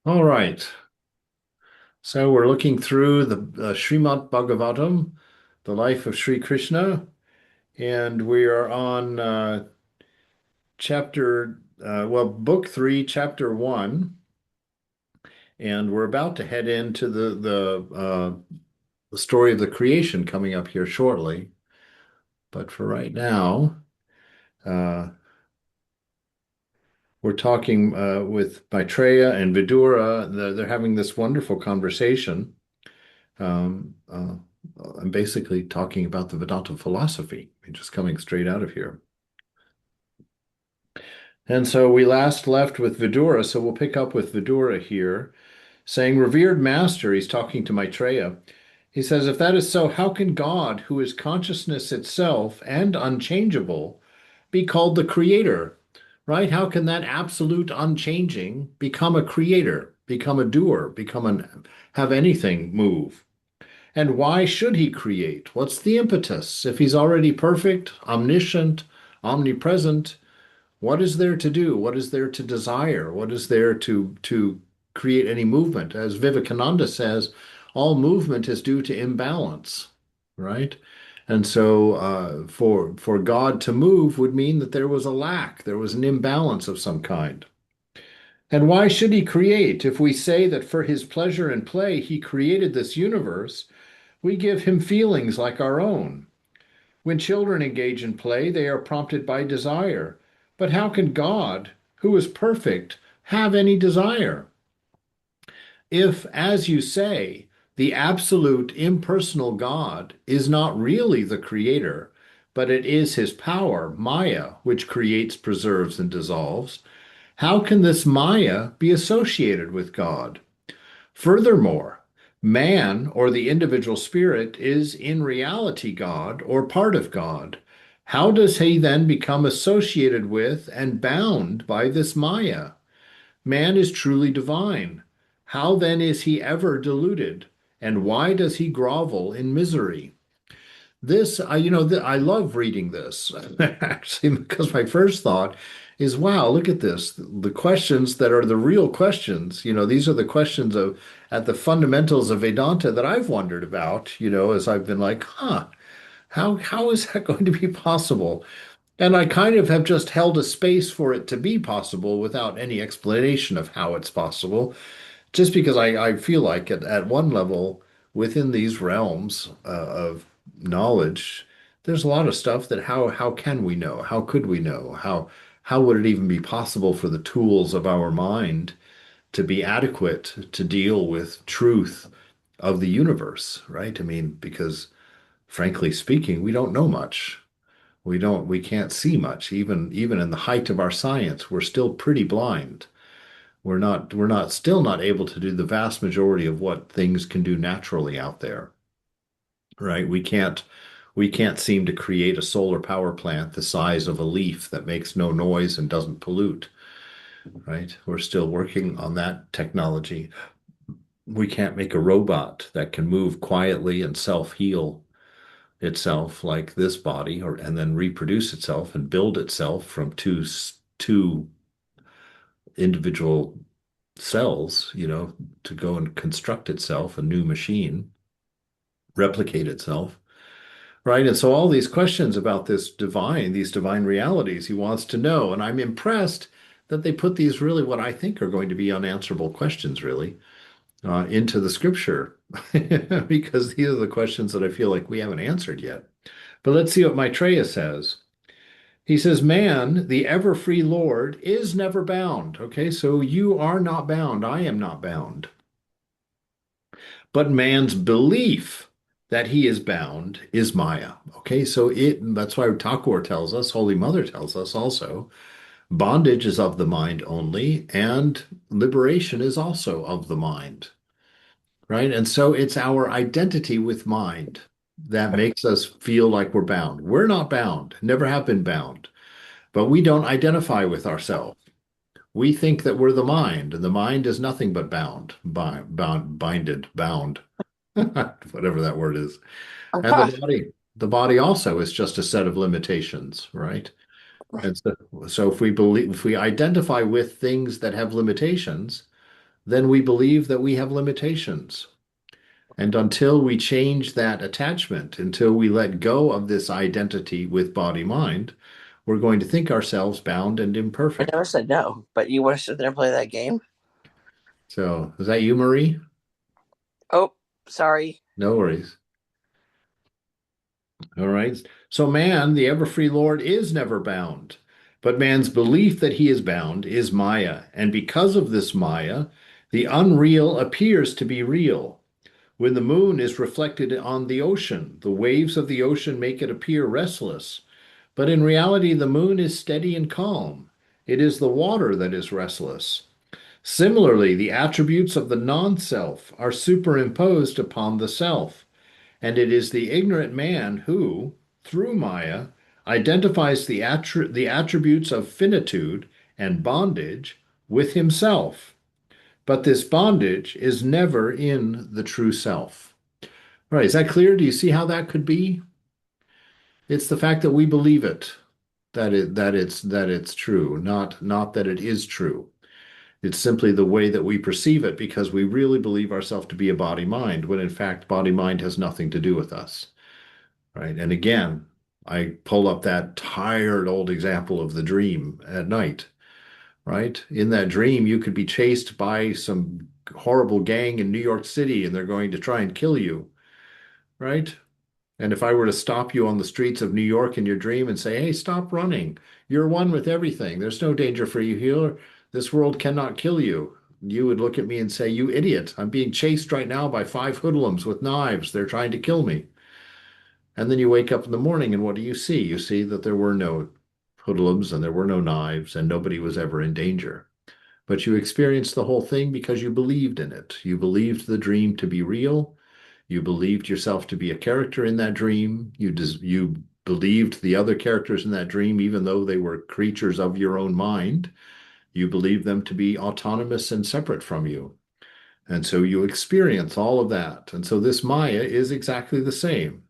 All right. So we're looking through the Srimad Bhagavatam, the life of Sri Krishna, and we are on book three, chapter one, and we're about to head into the story of the creation coming up here shortly. But for right now, uh, we're talking with Maitreya and Vidura. They're having this wonderful conversation. Um, uh, I'm basically talking about the Vedanta philosophy, just coming straight out of here. And so we last left with Vidura, so we'll pick up with Vidura here, saying, Revered Master, he's talking to Maitreya. He says, if that is so, how can God, who is consciousness itself and unchangeable, be called the creator? Right? How can that absolute unchanging become a creator, become a doer, have anything move? And why should he create? What's the impetus? If he's already perfect, omniscient, omnipresent, what is there to do? What is there to desire? What is there to create any movement? As Vivekananda says, all movement is due to imbalance, right? And so for God to move would mean that there was a lack, there was an imbalance of some kind. And why should he create? If we say that for his pleasure and play he created this universe, we give him feelings like our own. When children engage in play, they are prompted by desire. But how can God, who is perfect, have any desire? If, as you say, the absolute impersonal God is not really the creator, but it is his power, Maya, which creates, preserves, and dissolves, how can this Maya be associated with God? Furthermore, man or the individual spirit is in reality God or part of God. How does he then become associated with and bound by this Maya? Man is truly divine. How then is he ever deluded? And why does he grovel in misery? I love reading this actually because my first thought is, wow, look at this. The questions that are the real questions, these are the questions of at the fundamentals of Vedanta that I've wondered about, as I've been like, how is that going to be possible? And I kind of have just held a space for it to be possible without any explanation of how it's possible just because I feel like at one level within these realms of knowledge, there's a lot of stuff that how can we know? How could we know? How would it even be possible for the tools of our mind to be adequate to deal with truth of the universe, right? I mean, because frankly speaking, we don't know much. We can't see much. Even in the height of our science, we're still pretty blind. We're not still not able to do the vast majority of what things can do naturally out there, right? We can't seem to create a solar power plant the size of a leaf that makes no noise and doesn't pollute, right? We're still working on that technology. We can't make a robot that can move quietly and self-heal itself like this body or and then reproduce itself and build itself from two individual cells, to go and construct itself a new machine, replicate itself, right? And so all these questions about these divine realities, he wants to know. And I'm impressed that they put these really what I think are going to be unanswerable questions, really, into the scripture, because these are the questions that I feel like we haven't answered yet. But let's see what Maitreya says. He says, Man, the ever free Lord, is never bound. Okay, so you are not bound. I am not bound. But man's belief that he is bound is Maya. Okay, so that's why Thakur tells us, Holy Mother tells us also, bondage is of the mind only, and liberation is also of the mind, right? And so it's our identity with mind that makes us feel like we're bound. We're not bound, never have been bound, but we don't identify with ourselves. We think that we're the mind, and the mind is nothing but bound, whatever that word is. And the body also is just a set of limitations, right? And so if we identify with things that have limitations, then we believe that we have limitations. And until we change that attachment, until we let go of this identity with body mind, we're going to think ourselves bound and I imperfect. never said no, but you want to sit there and play that game? So, is that you, Marie? Oh, sorry. No worries. All right. So, man, the ever free Lord, is never bound. But man's belief that he is bound is Maya. And because of this Maya, the unreal appears to be real. When the moon is reflected on the ocean, the waves of the ocean make it appear restless. But in reality, the moon is steady and calm. It is the water that is restless. Similarly, the attributes of the non self are superimposed upon the self. And it is the ignorant man who, through Maya, identifies the attributes of finitude and bondage with himself. But this bondage is never in the true self. All right, is that clear? Do you see how that could be? It's the fact that we believe it, that it's true, not that it is true. It's simply the way that we perceive it because we really believe ourselves to be a body mind, when in fact body mind has nothing to do with us. Right. And again, I pull up that tired old example of the dream at night, right? In that dream, you could be chased by some horrible gang in New York City and they're going to try and kill you, right? And if I were to stop you on the streets of New York in your dream and say, hey, stop running, you're one with everything. There's no danger for you here. This world cannot kill you. You would look at me and say, you idiot, I'm being chased right now by five hoodlums with knives. They're trying to kill me. And then you wake up in the morning and what do you see? You see that there were no hoodlums and there were no knives and nobody was ever in danger. But you experienced the whole thing because you believed in it. You believed the dream to be real. You believed yourself to be a character in that dream. You believed the other characters in that dream, even though they were creatures of your own mind. You believed them to be autonomous and separate from you. And so you experience all of that. And so this Maya is exactly the same.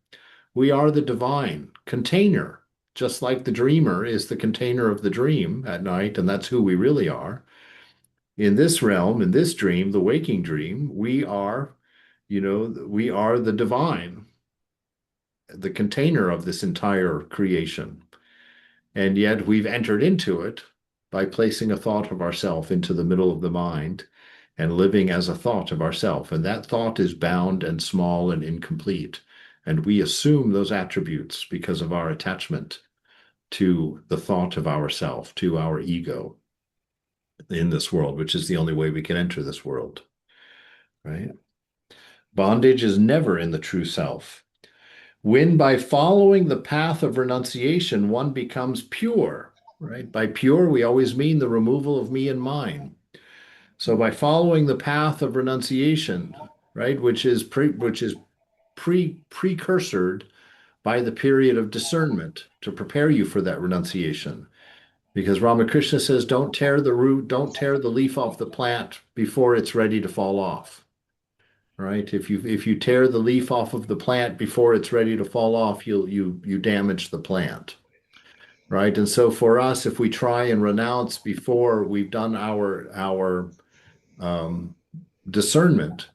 We are the divine container, just like the dreamer is the container of the dream at night, and that's who we really are. In this realm, in this dream, the waking dream, we are the divine, the container of this entire creation. And yet we've entered into it by placing a thought of ourself into the middle of the mind and living as a thought of ourself. And that thought is bound and small and incomplete. And we assume those attributes because of our attachment to the thought of ourself, to our ego in this world, which is the only way we can enter this world, right? Bondage is never in the true self. When by following the path of renunciation, one becomes pure, right? By pure, we always mean the removal of me and mine. So by following the path of renunciation, right, which is precursored by the period of discernment to prepare you for that renunciation. Because Ramakrishna says, don't tear the root, don't tear the leaf off the plant before it's ready to fall off. Right? If you tear the leaf off of the plant before it's ready to fall off, you damage the plant. Right? And so for us, if we try and renounce before we've done our um, discernment,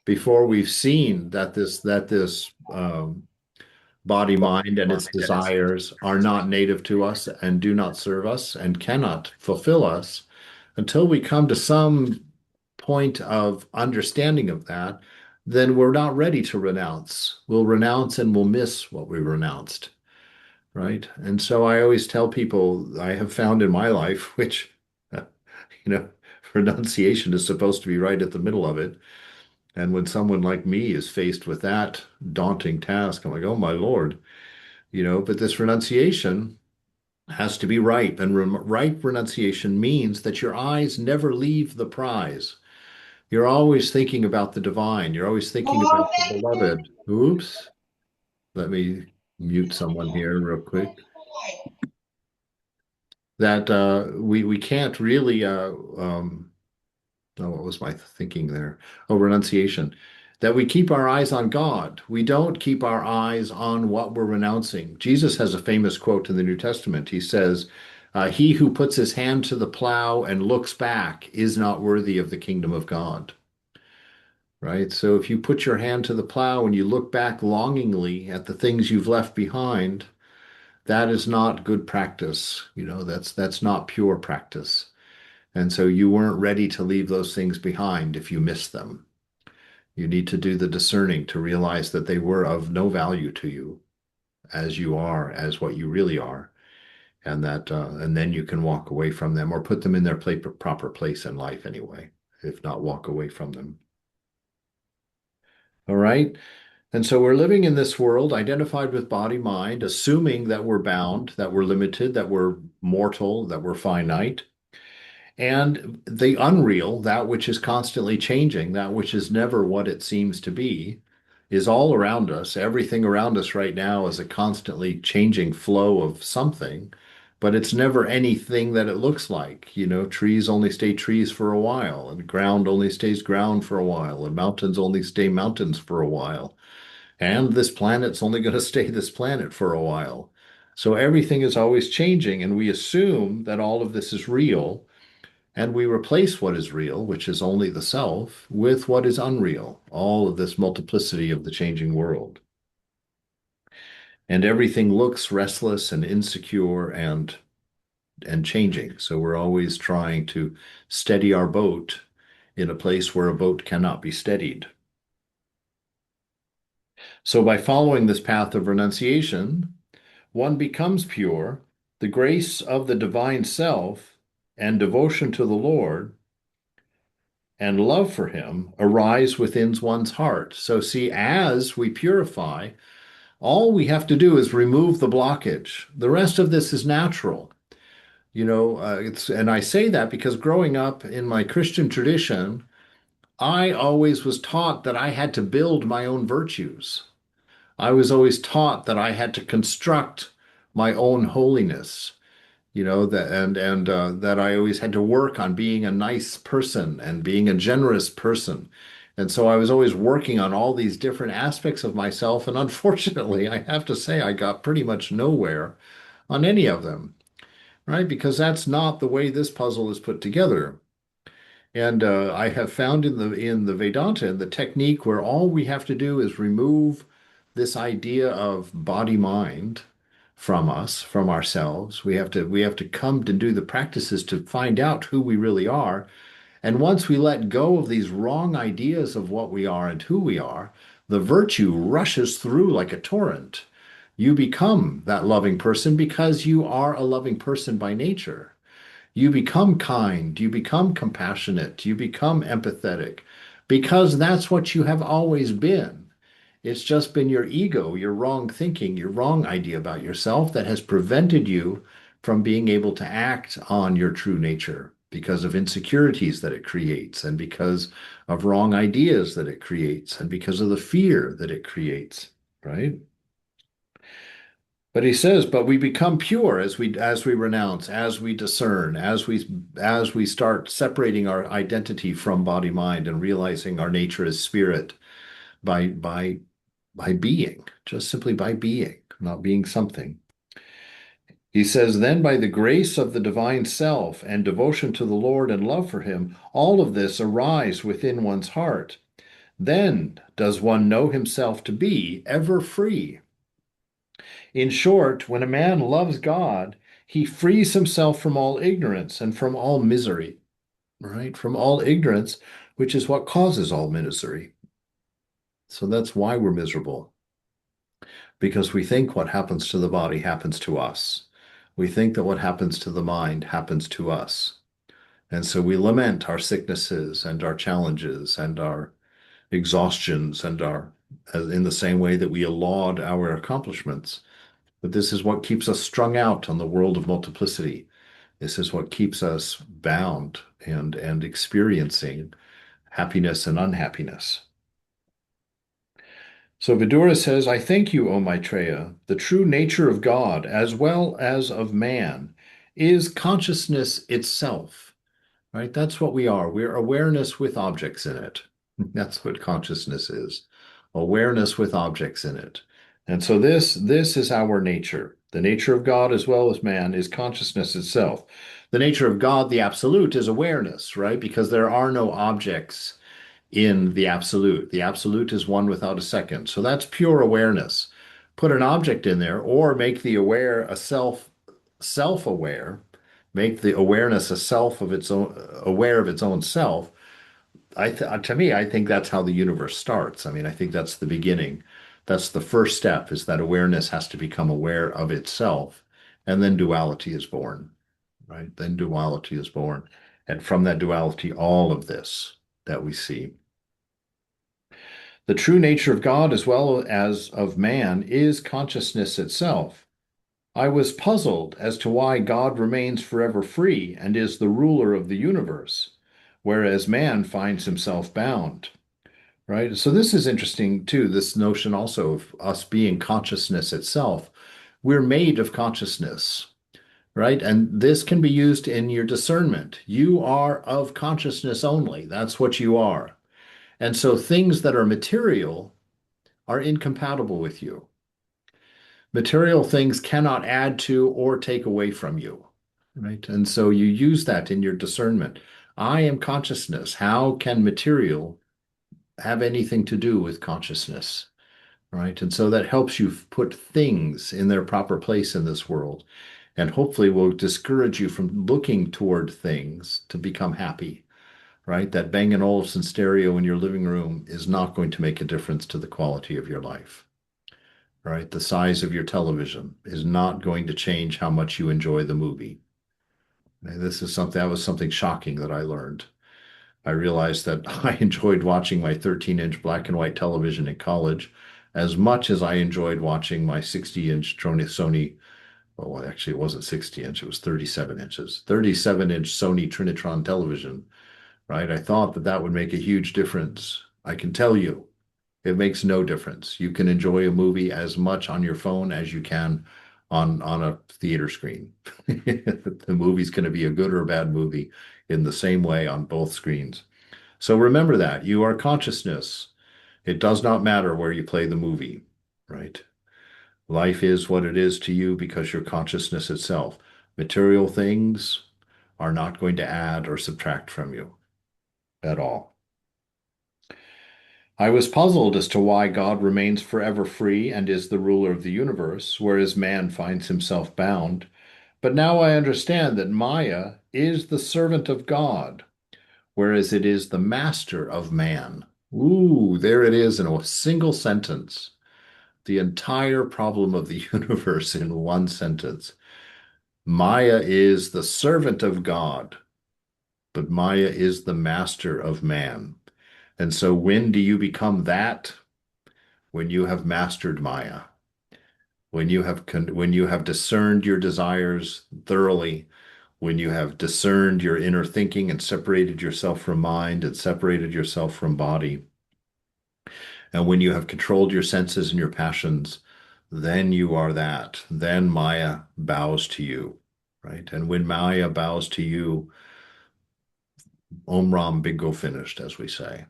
before we've seen that this body, mind, and its desires are not native to us and do not serve us and cannot fulfill us, until we come to some point of understanding of that, then we're not ready to renounce. We'll renounce and we'll miss what we renounced, right? And so I always tell people I have found in my life, which, renunciation is supposed to be right at the middle of it. And when someone like me is faced with that daunting task, I'm like, oh my Lord, but this renunciation has to be right. And right renunciation means that your eyes never leave the prize. You're always thinking about the divine. You're always thinking about the beloved. Oops. Let me mute someone here real quick. That we can't really oh, what was my thinking there? Oh, renunciation. That we keep our eyes on God. We don't keep our eyes on what we're renouncing. Jesus has a famous quote in the New Testament. He says, He who puts his hand to the plow and looks back is not worthy of the kingdom of God. Right? So if you put your hand to the plow and you look back longingly at the things you've left behind, that is not good practice. That's not pure practice. And so you weren't ready to leave those things behind if you missed them. You need to do the discerning to realize that they were of no value to you as you are, as what you really are, and then you can walk away from them or put them in their proper place in life anyway, if not walk away from them. All right. And so we're living in this world identified with body, mind, assuming that we're bound, that we're limited, that we're mortal, that we're finite. And the unreal, that which is constantly changing, that which is never what it seems to be, is all around us. Everything around us right now is a constantly changing flow of something, but it's never anything that it looks like. Trees only stay trees for a while, and ground only stays ground for a while, and mountains only stay mountains for a while. And this planet's only going to stay this planet for a while. So everything is always changing, and we assume that all of this is real. And we replace what is real, which is only the self, with what is unreal, all of this multiplicity of the changing world. And everything looks restless and insecure and changing. So we're always trying to steady our boat in a place where a boat cannot be steadied. So by following this path of renunciation, one becomes pure, the grace of the divine self and devotion to the Lord and love for him arise within one's heart. So see, as we purify, all we have to do is remove the blockage. The rest of this is natural. And I say that because growing up in my Christian tradition, I always was taught that I had to build my own virtues. I was always taught that I had to construct my own holiness. That I always had to work on being a nice person and being a generous person. And so I was always working on all these different aspects of myself. And unfortunately, I have to say I got pretty much nowhere on any of them, right? Because that's not the way this puzzle is put together. And I have found in the Vedanta the technique where all we have to do is remove this idea of body mind from us, from ourselves. We have to come to do the practices to find out who we really are. And once we let go of these wrong ideas of what we are and who we are, the virtue rushes through like a torrent. You become that loving person because you are a loving person by nature. You become kind, you become compassionate, you become empathetic because that's what you have always been. It's just been your ego, your wrong thinking, your wrong idea about yourself that has prevented you from being able to act on your true nature because of insecurities that it creates and because of wrong ideas that it creates and because of the fear that it creates, right? But he says, but we become pure as we renounce, as we discern, as we start separating our identity from body mind and realizing our nature is spirit by being, just simply by being, not being something. He says, then by the grace of the divine self and devotion to the Lord and love for him, all of this arise within one's heart. Then does one know himself to be ever free. In short, when a man loves God, he frees himself from all ignorance and from all misery, right? From all ignorance, which is what causes all misery. So that's why we're miserable, because we think what happens to the body happens to us. We think that what happens to the mind happens to us. And so we lament our sicknesses and our challenges and our exhaustions in the same way that we laud our accomplishments. But this is what keeps us strung out on the world of multiplicity. This is what keeps us bound and experiencing happiness and unhappiness. So Vidura says, I thank you, O Maitreya. The true nature of God, as well as of man, is consciousness itself, right? That's what we are. We're awareness with objects in it. That's what consciousness is. Awareness with objects in it. And so this is our nature. The nature of God as well as man is consciousness itself. The nature of God, the absolute, is awareness, right? Because there are no objects in the absolute. The absolute is one without a second. So that's pure awareness. Put an object in there or make the aware a self-aware, make the awareness a self of its own aware of its own self. To me, I think that's how the universe starts. I mean, I think that's the beginning. That's the first step is that awareness has to become aware of itself, and then duality is born, right? Then duality is born. And from that duality, all of this that we see. The true nature of God as well as of man is consciousness itself. I was puzzled as to why God remains forever free and is the ruler of the universe, whereas man finds himself bound. Right? So this is interesting too, this notion also of us being consciousness itself. We're made of consciousness, right? And this can be used in your discernment. You are of consciousness only. That's what you are. And so things that are material are incompatible with you. Material things cannot add to or take away from you, right? And so you use that in your discernment. I am consciousness. How can material have anything to do with consciousness? Right? And so that helps you put things in their proper place in this world, and hopefully will discourage you from looking toward things to become happy, right? That Bang& Olufsen stereo in your living room is not going to make a difference to the quality of your life, right? The size of your television is not going to change how much you enjoy the movie. And that was something shocking that I learned. I realized that I enjoyed watching my 13-inch black and white television in college as much as I enjoyed watching my 60-inch Sony. Well, actually, it wasn't 60-inch, it was 37 inches, 37-inch Sony Trinitron television, right? I thought that that would make a huge difference. I can tell you, it makes no difference. You can enjoy a movie as much on your phone as you can on a theater screen. The movie's going to be a good or a bad movie in the same way on both screens. So remember that you are consciousness. It does not matter where you play the movie, right? Life is what it is to you because you're consciousness itself. Material things are not going to add or subtract from you at all. I was puzzled as to why God remains forever free and is the ruler of the universe, whereas man finds himself bound. But now I understand that Maya is the servant of God, whereas it is the master of man. Ooh, there it is in a single sentence. The entire problem of the universe in one sentence. Maya is the servant of God, but Maya is the master of man. And so when do you become that? When you have mastered Maya, when you have discerned your desires thoroughly, when you have discerned your inner thinking and separated yourself from mind and separated yourself from body, and when you have controlled your senses and your passions, then you are that. Then Maya bows to you, right? And when Maya bows to you, Om Ram Bingo finished, as we say.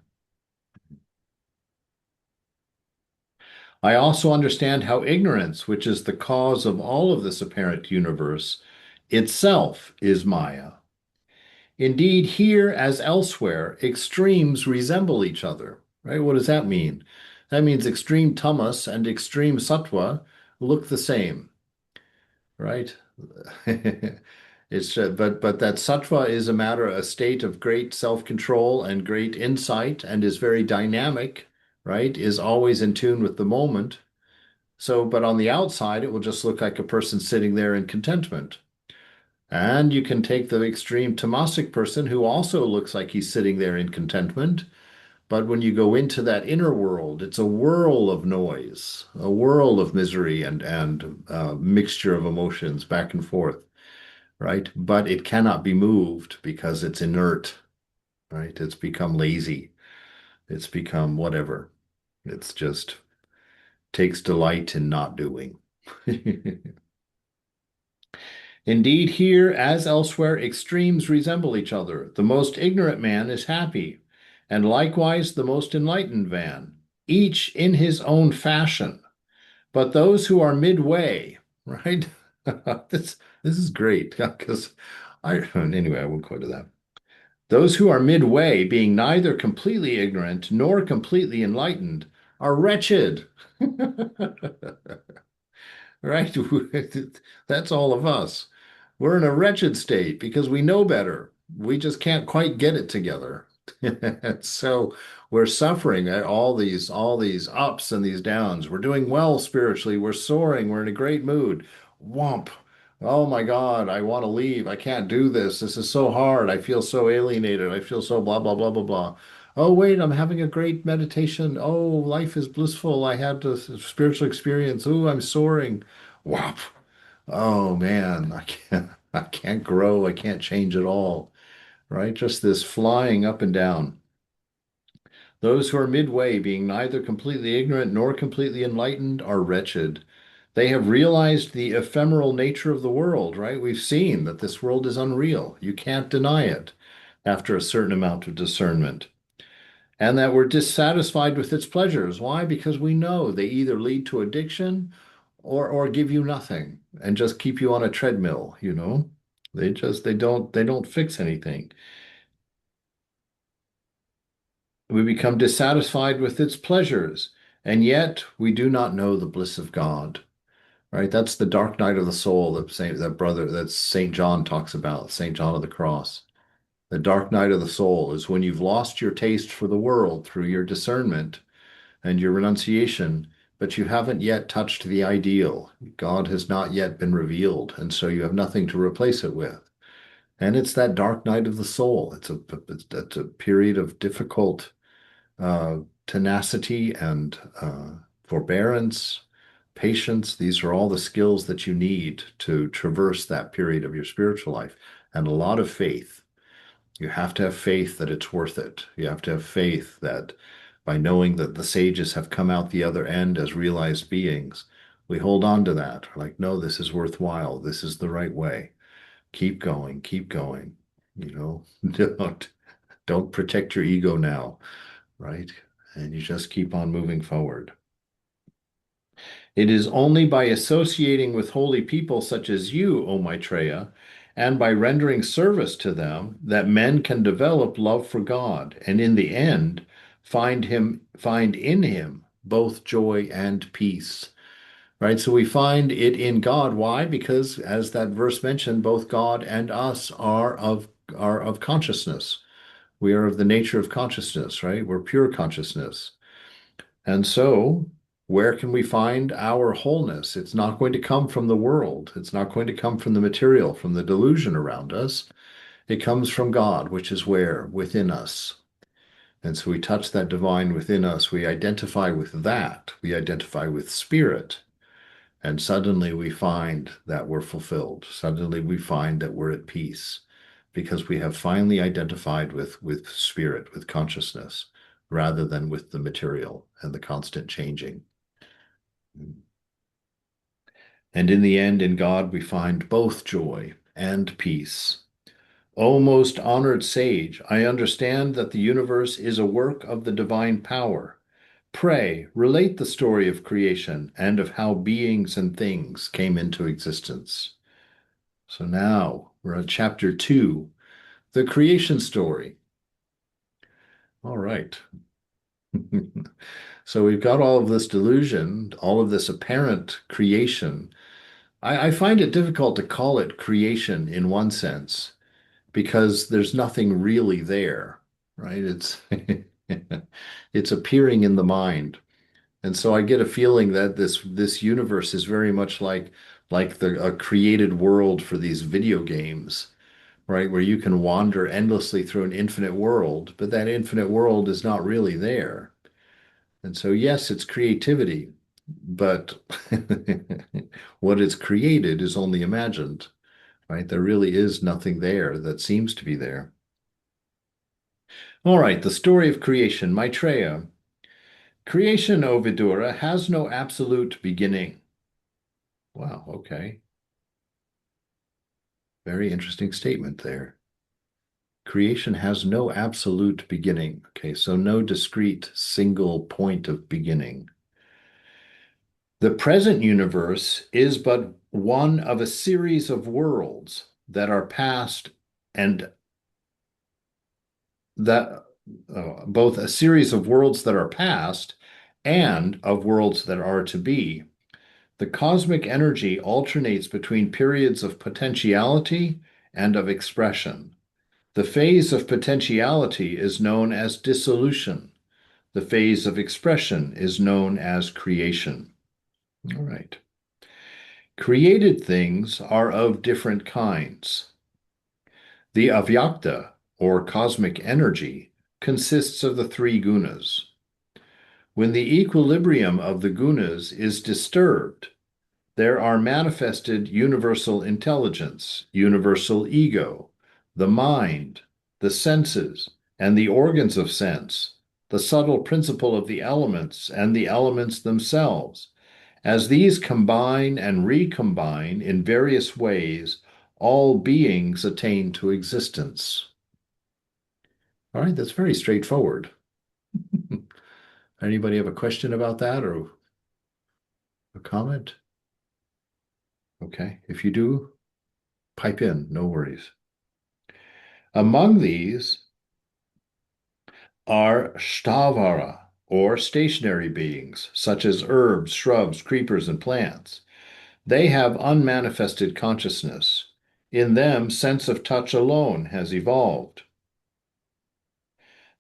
I also understand how ignorance, which is the cause of all of this apparent universe, itself is Maya. Indeed, here as elsewhere, extremes resemble each other, right? What does that mean? That means extreme tamas and extreme sattva look the same, right? But that sattva is a state of great self-control and great insight and is very dynamic, right? Is always in tune with the moment. So, but on the outside, it will just look like a person sitting there in contentment. And you can take the extreme tamasic person who also looks like he's sitting there in contentment. But when you go into that inner world, it's a whirl of noise, a whirl of misery and mixture of emotions back and forth, right? But it cannot be moved because it's inert, right? It's become lazy. It's become whatever. It's just takes delight in not doing. Indeed, here, as elsewhere, extremes resemble each other. The most ignorant man is happy, and likewise the most enlightened man, each in his own fashion. But those who are midway, right? This is great because anyway, I won't go to that. Those who are midway, being neither completely ignorant nor completely enlightened, are wretched. Right? That's all of us. We're in a wretched state because we know better. We just can't quite get it together. So we're suffering at all these ups and these downs. We're doing well spiritually. We're soaring. We're in a great mood. Whomp. Oh my God, I want to leave. I can't do this. This is so hard. I feel so alienated. I feel so blah, blah, blah, blah, blah. Oh, wait, I'm having a great meditation. Oh, life is blissful. I had this spiritual experience. Oh, I'm soaring. Whop. Oh man, I can't grow. I can't change at all. Right? Just this flying up and down. Those who are midway, being neither completely ignorant nor completely enlightened, are wretched. They have realized the ephemeral nature of the world, right? We've seen that this world is unreal. You can't deny it after a certain amount of discernment. And that we're dissatisfied with its pleasures. Why? Because we know they either lead to addiction or give you nothing and just keep you on a treadmill, you know? They don't fix anything. We become dissatisfied with its pleasures, and yet we do not know the bliss of God. Right? That's the dark night of the soul that Saint John talks about, Saint John of the Cross. The dark night of the soul is when you've lost your taste for the world through your discernment and your renunciation, but you haven't yet touched the ideal. God has not yet been revealed, and so you have nothing to replace it with. And it's that dark night of the soul. It's a period of difficult uh, tenacity and forbearance, patience. These are all the skills that you need to traverse that period of your spiritual life, and a lot of faith. You have to have faith that it's worth it. You have to have faith that by knowing that the sages have come out the other end as realized beings, we hold on to that. We're like, no, this is worthwhile. This is the right way. Keep going, keep going. You know, don't protect your ego now, right? And you just keep on moving forward. It is only by associating with holy people such as you, O Maitreya, and by rendering service to them that men can develop love for God and in the end find in him both joy and peace. Right? So we find it in God. Why? Because as that verse mentioned, both God and us are of consciousness. We are of the nature of consciousness, right? We're pure consciousness. And so, where can we find our wholeness? It's not going to come from the world. It's not going to come from the material, from the delusion around us. It comes from God, which is where? Within us. And so we touch that divine within us. We identify with that. We identify with spirit. And suddenly we find that we're fulfilled. Suddenly we find that we're at peace because we have finally identified with spirit, with consciousness, rather than with the material and the constant changing. And in the end, in God, we find both joy and peace. O most honored sage, I understand that the universe is a work of the divine power. Pray, relate the story of creation and of how beings and things came into existence. So now we're at chapter 2, the creation story. All right. So we've got all of this delusion, all of this apparent creation. I find it difficult to call it creation in one sense because there's nothing really there, right? It's appearing in the mind. And so I get a feeling that this universe is very much like the a created world for these video games, right? Where you can wander endlessly through an infinite world, but that infinite world is not really there. And so yes, it's creativity, but what is created is only imagined, right? There really is nothing there that seems to be there. All right, the story of creation, Maitreya. Creation, O Vidura, has no absolute beginning. Wow, okay. Very interesting statement there. Creation has no absolute beginning. Okay, so no discrete single point of beginning. The present universe is but one of a series of worlds that are past and that both a series of worlds that are past and of worlds that are to be. The cosmic energy alternates between periods of potentiality and of expression. The phase of potentiality is known as dissolution. The phase of expression is known as creation. All right. Created things are of different kinds. The avyakta, or cosmic energy, consists of the three gunas. When the equilibrium of the gunas is disturbed, there are manifested universal intelligence, universal ego, the mind, the senses, and the organs of sense, the subtle principle of the elements and the elements themselves. As these combine and recombine in various ways, all beings attain to existence. All right, that's very straightforward. Anybody have a question about that or a comment? Okay, if you do, pipe in, no worries. Among these are stavara, or stationary beings, such as herbs, shrubs, creepers, and plants. They have unmanifested consciousness. In them, sense of touch alone has evolved.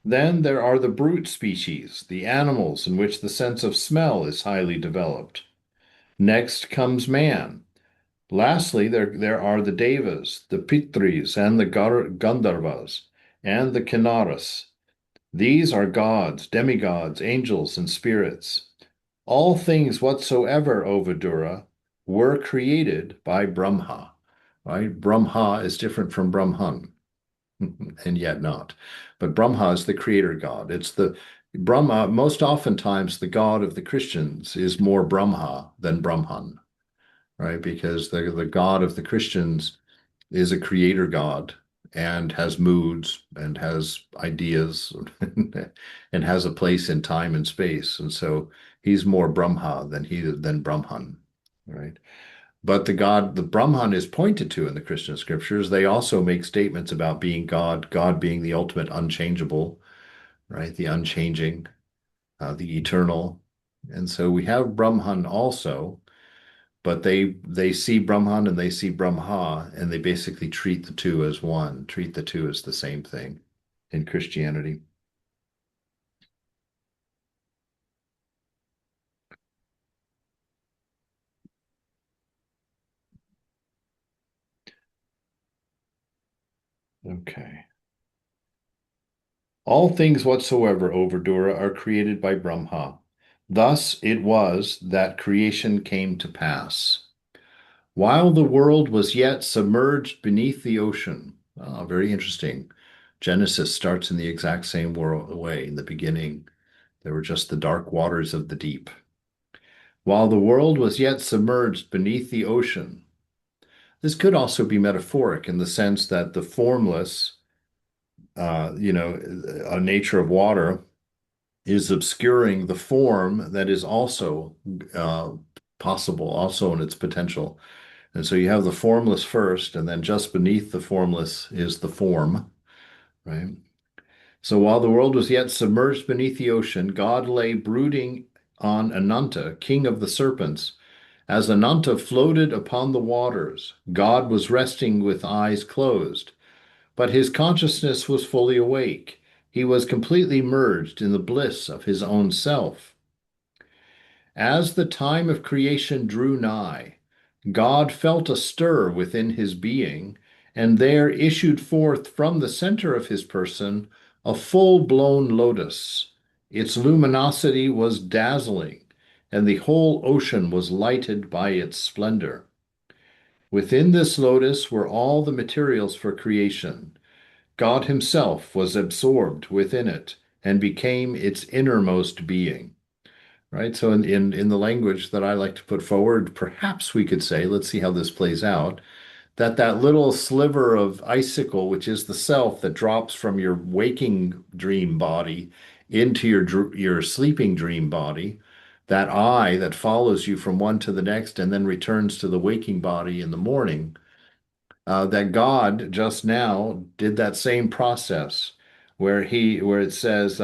Then there are the brute species, the animals in which the sense of smell is highly developed. Next comes man. Lastly, there are the devas, the pitris, and the gandharvas, and the kinnaras. These are gods, demigods, angels, and spirits. All things whatsoever, O Vidura, were created by Brahma. Right? Brahma is different from Brahman, and yet not. But Brahma is the creator god. It's the Brahma, most oftentimes the god of the Christians is more Brahma than Brahman, right? Because the God of the Christians is a creator God and has moods and has ideas and has a place in time and space. And so he's more Brahma than Brahman, right? But the God, the Brahman is pointed to in the Christian scriptures. They also make statements about being God, God being the ultimate unchangeable, right? The unchanging, the eternal. And so we have Brahman also, but they see Brahman and they see Brahma, and they basically treat the two as one, treat the two as the same thing in Christianity. Okay. All things whatsoever, O Verdura, are created by Brahma. Thus it was that creation came to pass. While the world was yet submerged beneath the ocean. Very interesting. Genesis starts in the exact same way. In the beginning, there were just the dark waters of the deep. While the world was yet submerged beneath the ocean. This could also be metaphoric in the sense that the formless, a nature of water is obscuring the form that is also uh, possible, also in its potential. And so you have the formless first, and then just beneath the formless is the form, right? So while the world was yet submerged beneath the ocean, God lay brooding on Ananta, king of the serpents. As Ananta floated upon the waters, God was resting with eyes closed, but his consciousness was fully awake. He was completely merged in the bliss of his own self. As the time of creation drew nigh, God felt a stir within his being, and there issued forth from the center of his person a full-blown lotus. Its luminosity was dazzling, and the whole ocean was lighted by its splendor. Within this lotus were all the materials for creation. God himself was absorbed within it and became its innermost being. Right? So in the language that I like to put forward, perhaps we could say, let's see how this plays out, that little sliver of icicle, which is the self that drops from your waking dream body into your sleeping dream body, that eye that follows you from one to the next and then returns to the waking body in the morning, that God just now did that same process where it says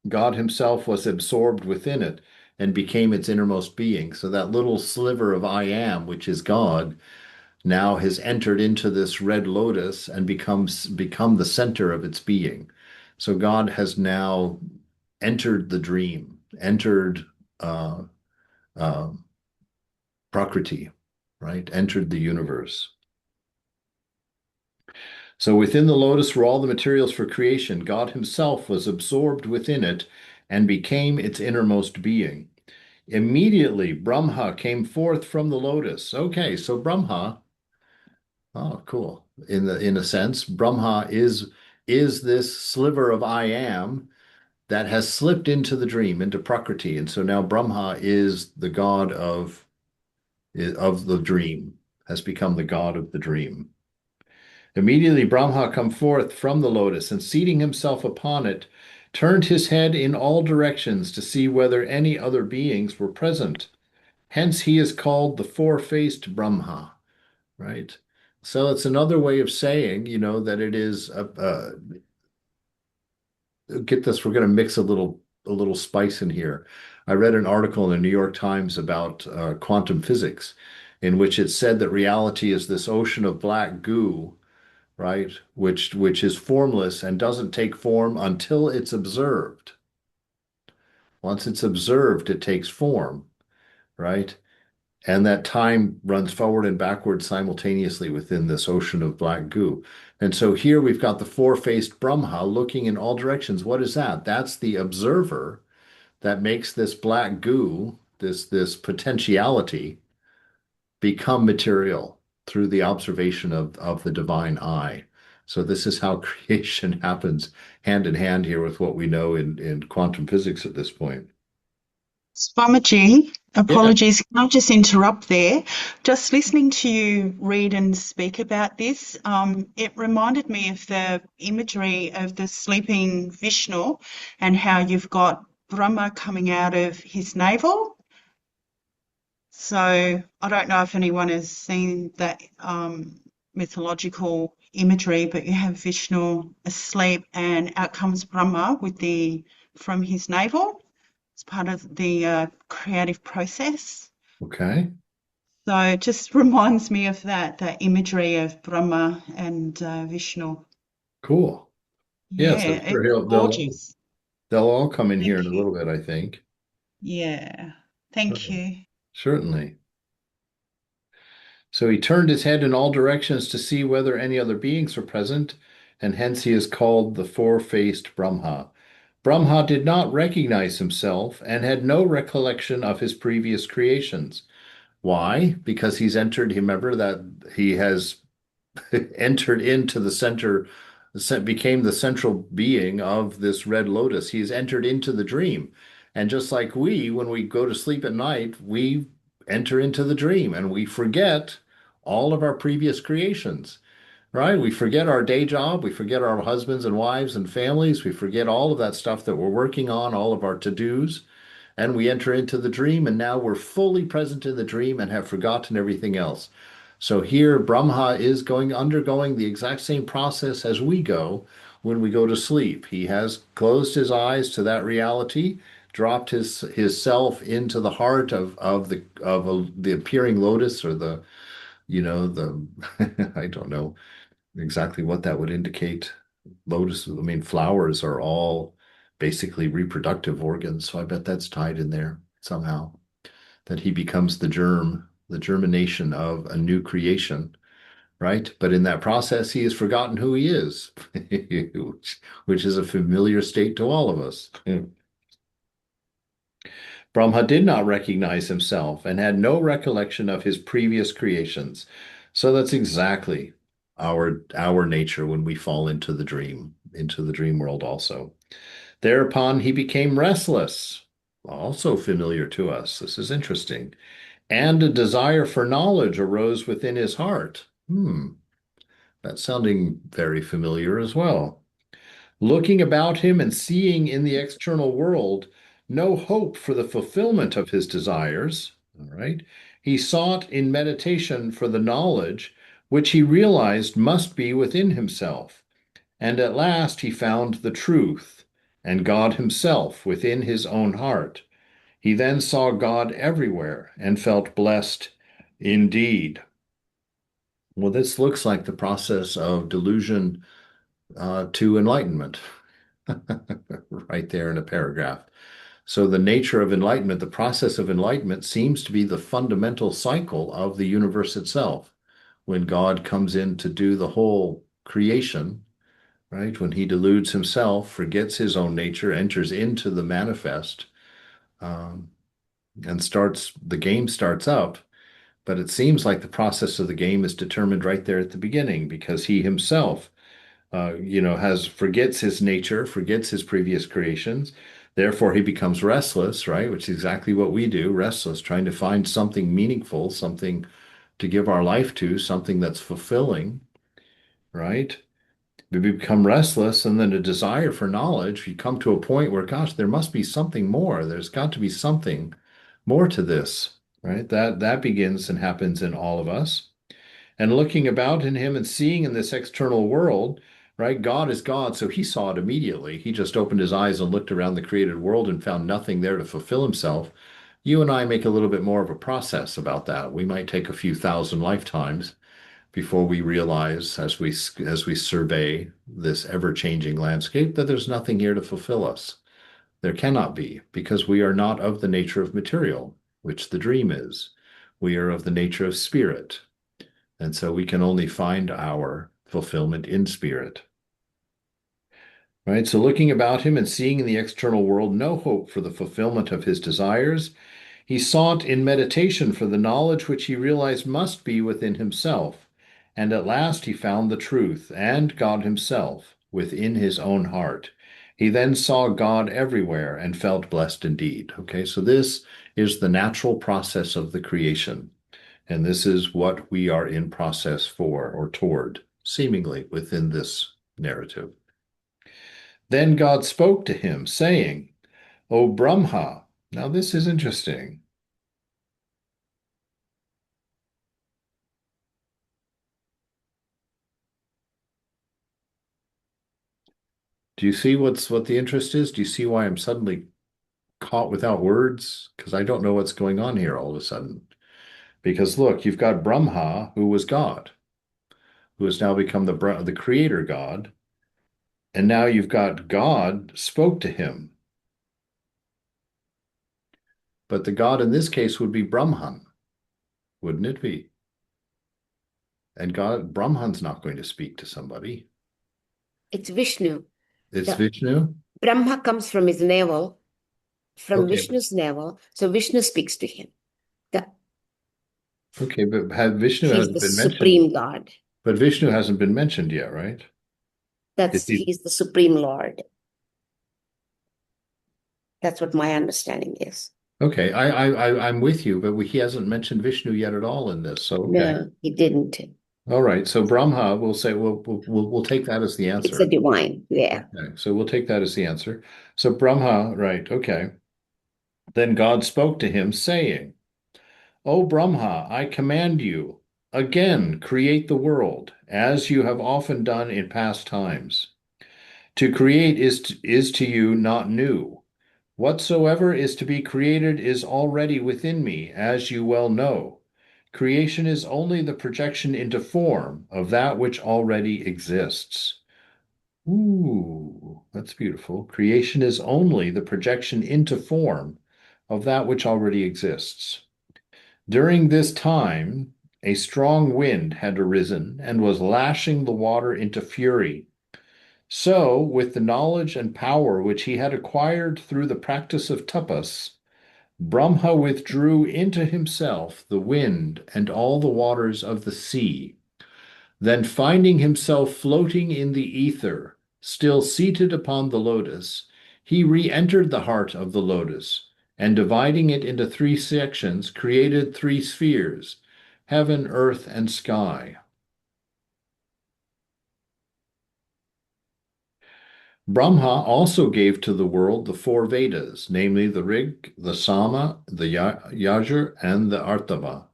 God himself was absorbed within it and became its innermost being. So that little sliver of I am, which is God, now has entered into this red lotus and become the center of its being. So God has now entered the dream, entered uh, uh, Prakriti, right? Entered the universe. So within the lotus were all the materials for creation. God himself was absorbed within it and became its innermost being. Immediately, Brahma came forth from the lotus. Okay, so Brahma, oh, cool. In a sense, Brahma is this sliver of I am that has slipped into the dream, into Prakriti, and so now Brahma is the god of the dream, has become the god of the dream. Immediately Brahma come forth from the lotus, and seating himself upon it, turned his head in all directions to see whether any other beings were present. Hence he is called the four-faced Brahma, right? So it's another way of saying, that it is get this, we're going to mix a little spice in here. I read an article in the New York Times about quantum physics, in which it said that reality is this ocean of black goo, right? Which is formless and doesn't take form until it's observed. Once it's observed, it takes form, right? And that time runs forward and backward simultaneously within this ocean of black goo. And so here we've got the four-faced Brahma looking in all directions. What is that? That's the observer that makes this black goo, this potentiality, become material through the observation of the divine eye. So this is how creation happens hand in hand here with what we know in quantum physics at this point. Swamiji, Yeah. apologies. Can I just interrupt there? Just listening to you read and speak about this, it reminded me of the imagery of the sleeping Vishnu and how you've got Brahma coming out of his navel. So I don't know if anyone has seen that mythological imagery, but you have Vishnu asleep and out comes Brahma with the from his navel. It's part of the creative process. Okay. So it just reminds me of that imagery of Brahma and Vishnu. Cool. Yes, I'm Yeah, sure it's gorgeous. they'll all come in here Thank in a you. little bit, I think. Yeah, thank Right. you. Certainly. So he turned his head in all directions to see whether any other beings were present, and hence he is called the four-faced Brahma. Brahma did not recognize himself and had no recollection of his previous creations. Why? Because he's entered, remember that he has entered into the center, became the central being of this red lotus. He's entered into the dream. And just like when we go to sleep at night, we enter into the dream and we forget all of our previous creations, right? We forget our day job. We forget our husbands and wives and families. We forget all of that stuff that we're working on, all of our to-dos, and we enter into the dream, and now we're fully present in the dream and have forgotten everything else. So here, Brahma is undergoing the exact same process as we go when we go to sleep. He has closed his eyes to that reality, dropped his self into the heart of the appearing lotus, or the I don't know exactly what that would indicate. Lotus, I mean, flowers are all basically reproductive organs, so I bet that's tied in there somehow, that he becomes the germ, the germination of a new creation, right? But in that process, he has forgotten who he is, which is a familiar state to all of us. Brahma did not recognize himself and had no recollection of his previous creations. So that's exactly our nature when we fall into the dream world also. Thereupon he became restless, also familiar to us. This is interesting. And a desire for knowledge arose within his heart. That's sounding very familiar as well. Looking about him and seeing in the external world no hope for the fulfillment of his desires. All right. He sought in meditation for the knowledge which he realized must be within himself. And at last he found the truth and God himself within his own heart. He then saw God everywhere and felt blessed indeed. Well, this looks like the process of delusion to enlightenment, right there in a paragraph. So, the nature of enlightenment, the process of enlightenment, seems to be the fundamental cycle of the universe itself. When God comes in to do the whole creation, right? When he deludes himself, forgets his own nature, enters into the manifest, um, and the game starts up. But it seems like the process of the game is determined right there at the beginning because he himself, has forgets his nature, forgets his previous creations. Therefore, he becomes restless, right? Which is exactly what we do, restless, trying to find something meaningful, something to give our life to, something that's fulfilling, right? We become restless, and then a desire for knowledge. You come to a point where, gosh, there must be something more. There's got to be something more to this, right? That begins and happens in all of us. And looking about in him and seeing in this external world, right? God is God, so he saw it immediately. He just opened his eyes and looked around the created world and found nothing there to fulfill himself. You and I make a little bit more of a process about that. We might take a few thousand lifetimes before we realize, as we survey this ever-changing landscape, that there's nothing here to fulfill us. There cannot be, because we are not of the nature of material, which the dream is. We are of the nature of spirit. And so we can only find our fulfillment in spirit. Right? So looking about him and seeing in the external world no hope for the fulfillment of his desires, he sought in meditation for the knowledge which he realized must be within himself. And at last he found the truth and God himself within his own heart. He then saw God everywhere and felt blessed indeed. Okay, so this is the natural process of the creation. And this is what we are in process for or toward, seemingly within this narrative. Then God spoke to him, saying, O Brahma. Now, this is interesting. Do you see what the interest is? Do you see why I'm suddenly caught without words? Because I don't know what's going on here all of a sudden. Because look, you've got Brahma, who was God, who has now become the creator God, and now you've got God spoke to him. But the God in this case would be Brahman, wouldn't it be? And Brahman's not going to speak to somebody. It's Vishnu. It's The Vishnu? Brahma comes from his navel, from Okay, Vishnu's navel. So Vishnu speaks to him. The, okay, but Vishnu he's hasn't the been mentioned. supreme God. But Vishnu hasn't been mentioned yet, right? Is he? He's the supreme Lord. That's what my understanding is. Okay, I'm with you, but he hasn't mentioned Vishnu yet at all in this. So okay, No, he didn't. all right. So Brahma, we'll say we'll take that as the It's a answer. divine. Yeah. Okay, so we'll take that as the answer. So Brahma, right? Okay. Then God spoke to him, saying, O Brahma, I command you, again create the world, as you have often done in past times. To create is to you not new. Whatsoever is to be created is already within me, as you well know. Creation is only the projection into form of that which already exists. Ooh, that's beautiful. Creation is only the projection into form of that which already exists. During this time, a strong wind had arisen and was lashing the water into fury. So, with the knowledge and power which he had acquired through the practice of tapas, Brahma withdrew into himself the wind and all the waters of the sea. Then, finding himself floating in the ether, still seated upon the lotus, he re entered the heart of the lotus, and dividing it into three sections, created three spheres: heaven, earth, and sky. Brahma also gave to the world the four Vedas, namely the Rig, the Sama, the Yajur, and the Artava.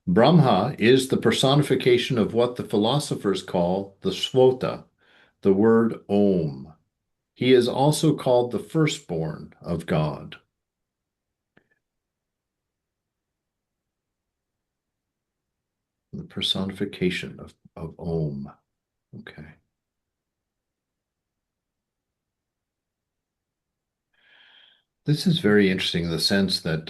Brahma is the personification of what the philosophers call the Svota, the word Om. He is also called the firstborn of God. The personification of Om. Okay. This is very interesting in the sense that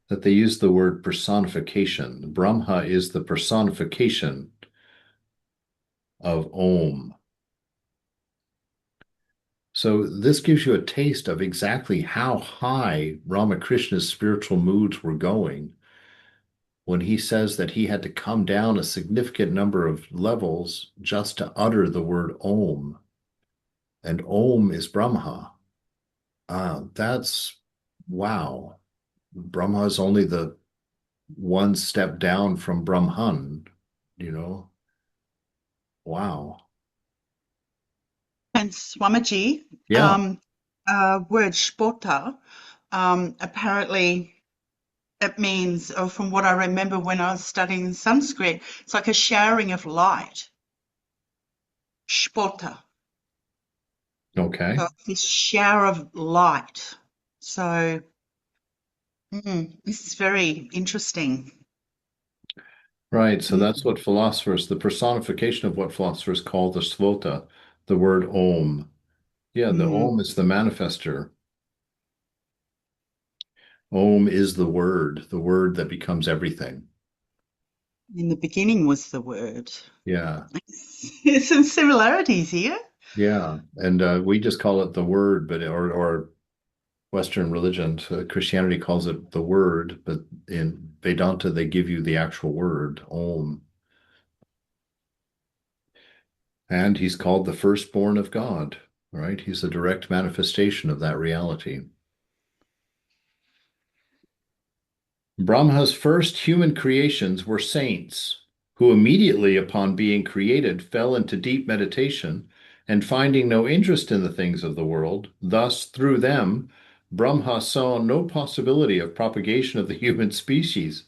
that they use the word personification. Brahma is the personification of Om. So this gives you a taste of exactly how high Ramakrishna's spiritual moods were going when he says that he had to come down a significant number of levels just to utter the word Om. And Om is Brahma. That's wow. Brahma is only the one step down from Brahman, you know? Wow. And Swamiji, Yeah. word spota, apparently it means, or from what I remember when I was studying Sanskrit, it's like a showering of light. Spota. Okay. So it's this shower of light. So this is very interesting. Right. So that's Mm. what philosophers, the personification of what philosophers call the svota, the word Om. Yeah, the Mm. Om is the manifester. Om is the word that becomes everything. In the beginning was the word. Yeah. There's some similarities here. Yeah. And we just call it the word, but or Western religion, Christianity calls it the word, but in Vedanta, they give you the actual word, Om. And he's called the firstborn of God, right? He's a direct manifestation of that reality. Brahma's first human creations were saints, who immediately upon being created fell into deep meditation and finding no interest in the things of the world. Thus, through them, Brahma saw no possibility of propagation of the human species.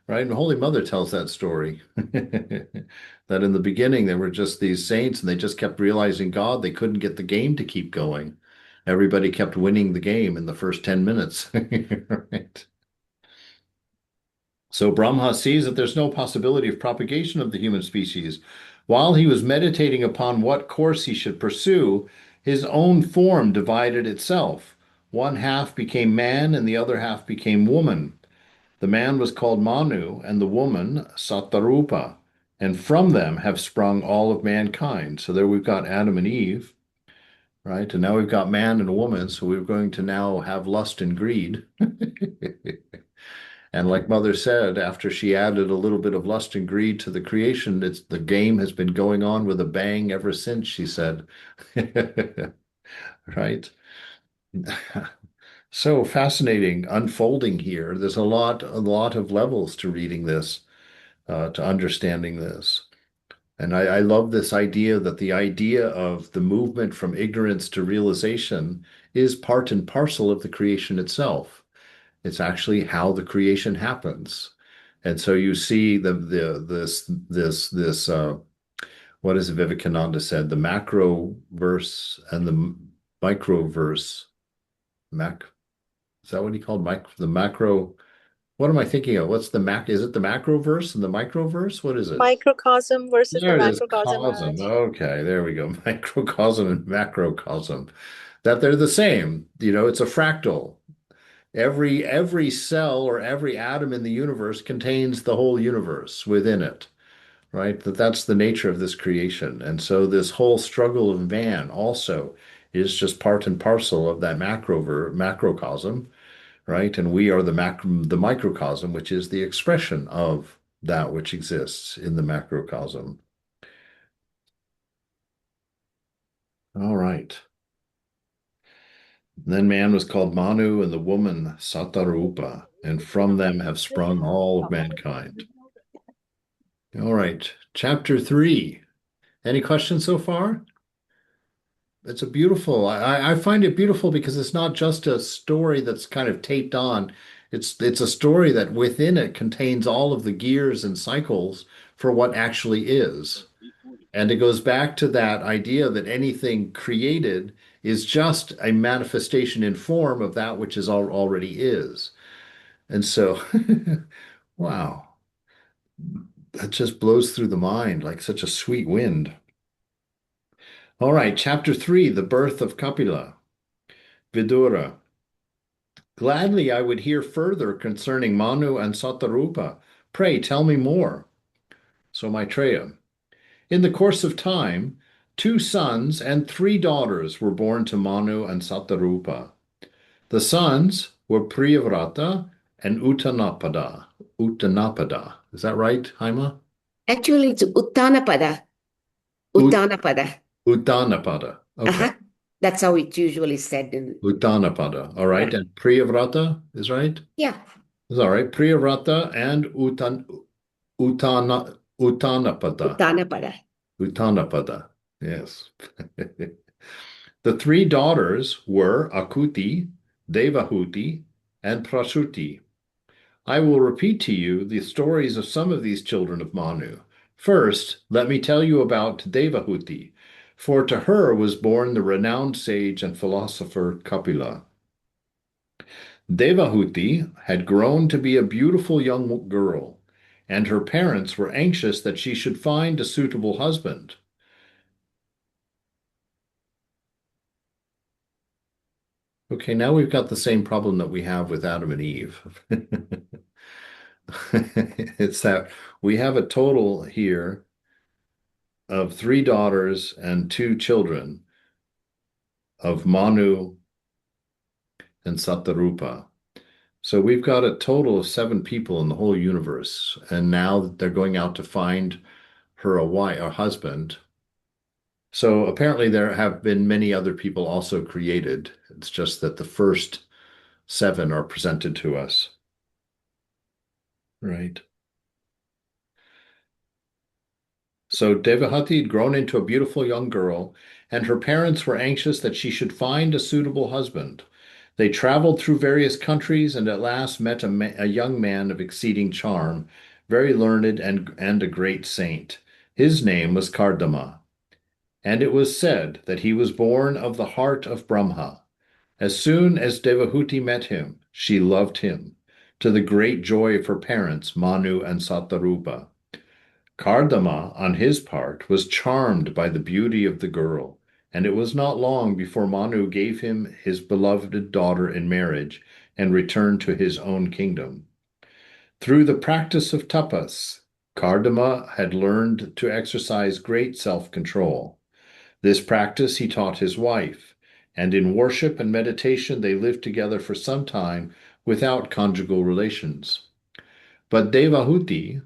Right? And Holy Mother tells that story. That in the beginning there were just these saints and they just kept realizing God. They couldn't get the game to keep going. Everybody kept winning the game in the first 10 minutes. Right? So Brahma sees that there's no possibility of propagation of the human species. While he was meditating upon what course he should pursue, his own form divided itself. One half became man and the other half became woman. The man was called Manu, and the woman Satarupa, and from them have sprung all of mankind. So there we've got Adam and Eve, right? And now we've got man and woman, so we're going to now have lust and greed. And like Mother said, after she added a little bit of lust and greed to the creation, the game has been going on with a bang ever since, she said. Right? So fascinating unfolding here. There's a lot of levels to reading this, to understanding this. And I love this idea that the idea of the movement from ignorance to realization is part and parcel of the creation itself. It's actually how the creation happens. And so you see this what is Vivekananda said, the macro verse and the micro verse. Is that what he called the macro? What am I thinking of? What's the is it the macro verse and the micro verse? What is it? Microcosm versus the There it is, macrocosm, cosm. Raj. Okay, there we go. Microcosm and macrocosm. That they're the same. It's a fractal. Every cell or every atom in the universe contains the whole universe within it, right? That's the nature of this creation. And so this whole struggle of man also is just part and parcel of that macrocosm, right? And we are the microcosm, which is the expression of that which exists in the macrocosm. All right. Then man was called Manu and the woman Satarupa, and from them have sprung all of mankind. All right, chapter 3. Any questions so far? It's a beautiful, I find it beautiful because it's not just a story that's kind of taped on. It's a story that within it contains all of the gears and cycles for what actually is. And it goes back to that idea that anything created is just a manifestation in form of that which is already is. And so, wow, that just blows through the mind like such a sweet wind. All right, chapter 3, the birth of Kapila. Vidura. Gladly I would hear further concerning Manu and Satarupa. Pray tell me more. So Maitreya. In the course of time, 2 sons and 3 daughters were born to Manu and Satarupa. The sons were Priyavrata and Uttanapada. Uttanapada. Is that right, Haima? Actually, it's Uttanapada. Ut Uttanapada. Uttanapada. Okay. Uh-huh. That's how it's usually said in. Uttanapada. All right. Yeah. And Priyavrata is right? Yeah. Is all right. Priyavrata and Uttanapada. Uttanapada. Uttanapada. Yes. The 3 daughters were Akuti, Devahuti, and Prasuti. I will repeat to you the stories of some of these children of Manu. First, let me tell you about Devahuti, for to her was born the renowned sage and philosopher Kapila. Devahuti had grown to be a beautiful young girl, and her parents were anxious that she should find a suitable husband. Okay, now we've got the same problem that we have with Adam and Eve. It's that we have a total here of 3 daughters and 2 children of Manu and Satarupa. So we've got a total of 7 people in the whole universe. And now they're going out to find her a wife, a husband. So apparently there have been many other people also created. It's just that the first 7 are presented to us. Right. So Devahati had grown into a beautiful young girl, and her parents were anxious that she should find a suitable husband. They traveled through various countries and at last met a young man of exceeding charm, very learned and a great saint. His name was Kardama, and it was said that he was born of the heart of Brahma. As soon as Devahuti met him, she loved him, to the great joy of her parents, Manu and Satarupa. Kardama, on his part, was charmed by the beauty of the girl, and it was not long before Manu gave him his beloved daughter in marriage and returned to his own kingdom. Through the practice of tapas, Kardama had learned to exercise great self-control. This practice he taught his wife, and in worship and meditation they lived together for some time without conjugal relations. But Devahuti,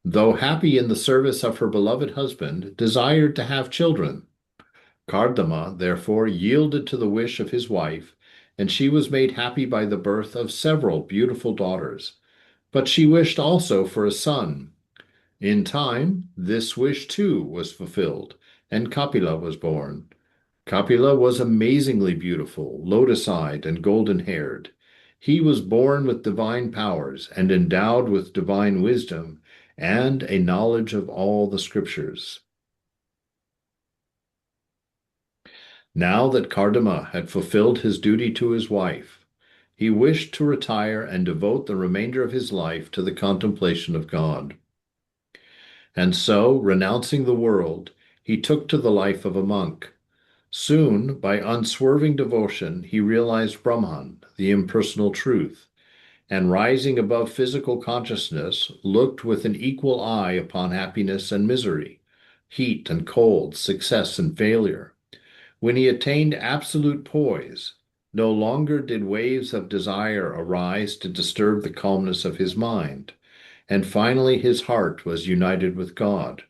though happy in the service of her beloved husband, desired to have children. Kardama, therefore, yielded to the wish of his wife, and she was made happy by the birth of several beautiful daughters. But she wished also for a son. In time, this wish too was fulfilled, and Kapila was born. Kapila was amazingly beautiful, lotus-eyed and golden-haired. He was born with divine powers and endowed with divine wisdom and a knowledge of all the scriptures. Now that Kardama had fulfilled his duty to his wife, he wished to retire and devote the remainder of his life to the contemplation of God. And so, renouncing the world, he took to the life of a monk. Soon, by unswerving devotion, he realized Brahman, the impersonal truth, and rising above physical consciousness, looked with an equal eye upon happiness and misery, heat and cold, success and failure. When he attained absolute poise, no longer did waves of desire arise to disturb the calmness of his mind, and finally his heart was united with God.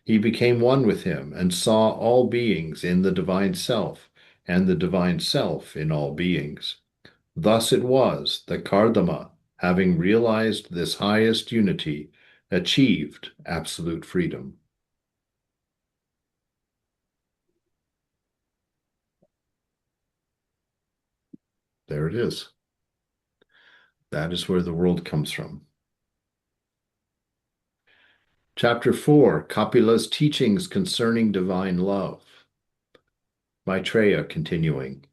He became one with him and saw all beings in the divine self, and the divine self in all beings. Thus it was that Kardama, having realized this highest unity, achieved absolute freedom. There it is. That is where the world comes from. Chapter 4, Kapila's teachings concerning divine love. Maitreya continuing.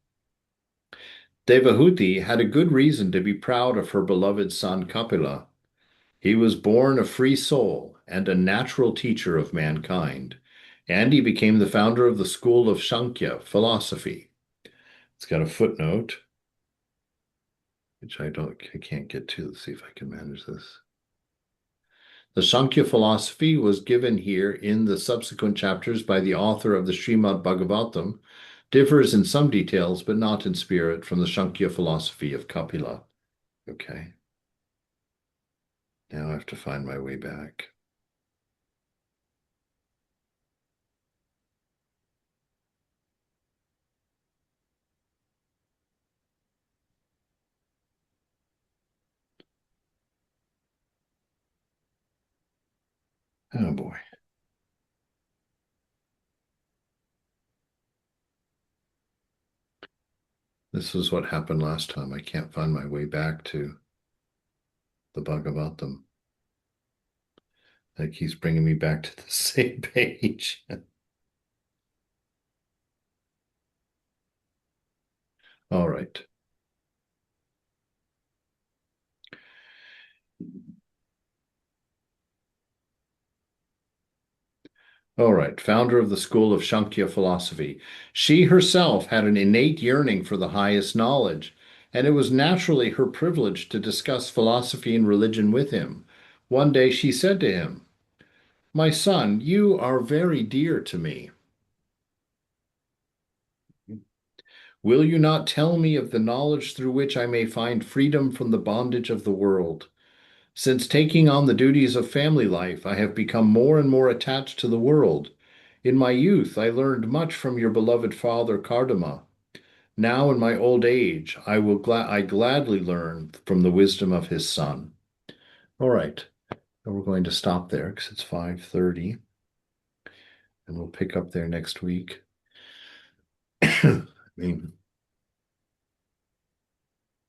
Devahuti had a good reason to be proud of her beloved son Kapila. He was born a free soul and a natural teacher of mankind, and he became the founder of the school of Sankhya philosophy. It's got a footnote, which I can't get to. Let's see if I can manage this. The Sankhya philosophy was given here in the subsequent chapters by the author of the Srimad Bhagavatam, differs in some details, but not in spirit, from the Sankhya philosophy of Kapila. Okay. Now I have to find my way back. Oh boy. This is what happened last time. I can't find my way back to the Bhagavatam. Like he's bringing me back to the same page. All right. All right. Founder of the school of Sankhya philosophy. She herself had an innate yearning for the highest knowledge, and it was naturally her privilege to discuss philosophy and religion with him. One day she said to him, "My son, you are very dear to me. Will you not tell me of the knowledge through which I may find freedom from the bondage of the world? Since taking on the duties of family life, I have become more and more attached to the world. In my youth, I learned much from your beloved father Kardama. Now in my old age, I gladly learn from the wisdom of his son." All right, so we're going to stop there because it's 5:30, and we'll pick up there next week. I mean,